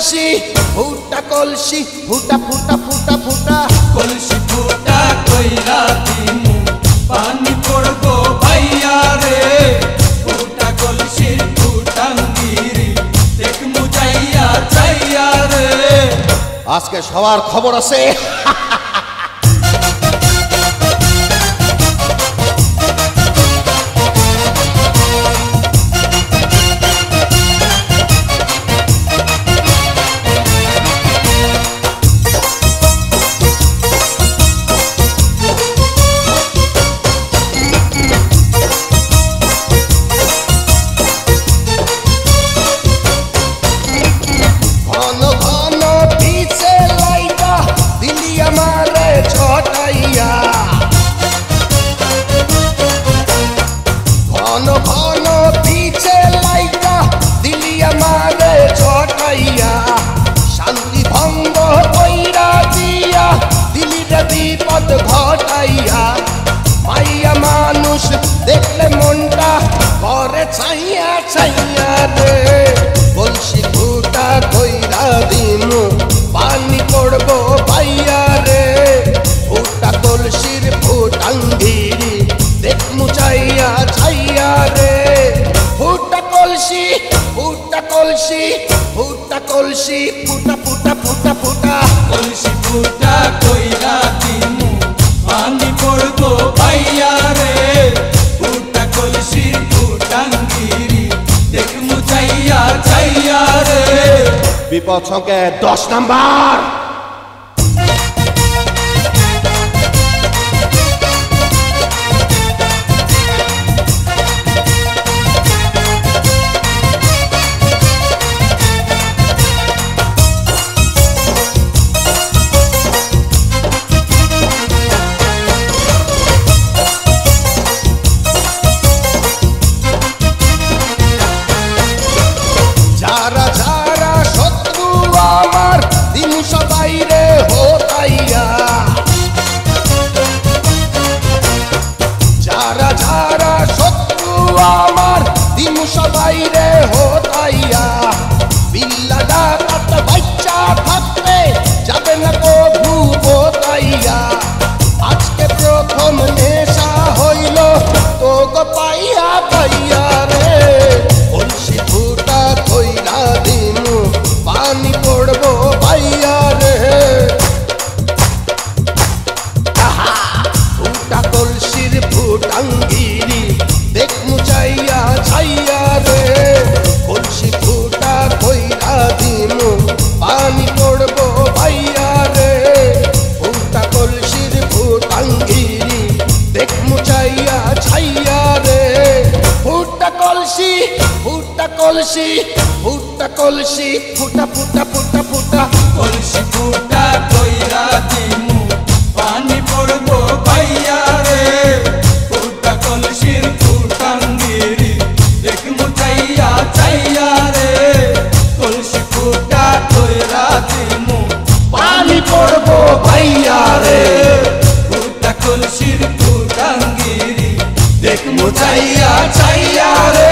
কলসি ফুটা কলসি ফুটা ফুটা ফুটা ফুটা কলসি ফুটা কইরা দিমু পানি পড়বো ভাইয়া রে ফুটা কলসির ফুটাঙ্গিরি দেখমু যাইয়া যাইয়া রে আজকে সবার খবর আছে শান্তি ভঙ্গ কইরা দিয়া দিলিরে বিপদ ঘটাইয়া মাইয়া মানুষ দেখলে মনটা করে ছাইয়া ছাইয়া রে কলসি ফুটা কইরা দিমু পানি পড়বো ভাইয়া রে ফুটা কলসির ফুটাঙ্গিরি দেখমু চাইয়া ছাইয়া রে ফুটা কলসি ফুটা কলসি ফুটা কলসি ফুটা ফুটা ফুটা ফুটা কলসি ফুটা কইরা দিমু পানি পড়বো ভাইয়া রে ফুটা কলসির ফুটাঙ্গিরি দেখমু যাইয়া যাইয়া রে বিপদ সংকেত 10 নাম্বার যারা যারা শত্রু আমার দিন সবাই রে হতাইয়া যারা যারা শত্রু আমার দিন সবাই রে হতাইয়া বিল্লা ডাকাত বাচ্চা থাকতে যাবে না কভু বোতাইয়া আজকে প্রথম নেশা হইল তো গো পাইয়া পাইয়া রে কলসি ফুটা কইরা দিমু পানি পড়বো ভাইয়া রে ফুটা কলসির ফুটাঙ্গিরি দেখমু চাইয়া ছাইয়া রে কলসি ফুটা কইরা দিমু পানি পড়বো ভাইয়া রে ফুটা কলসির ফুটাঙ্গিরি দেখমু চাইয়া ছাইয়া রে ফুটা কলসি ফুটা কলসি ফুটা কলসি ফুটা ফুটা ফুটা ফুটা কলসি ফুটা কইরা দিমু পানি পড়বো ভাইয়া রে ফুটা কলসির ফুটাঙ্গিরি দেখমু চাইয়া চাইয়া রে কলসি ফুটা কইরা দিমু পানি পড়বো ভাইয়া রে ফুটা কলসির ফুটাঙ্গিরি দেখমু চাইয়া চাইয়া রে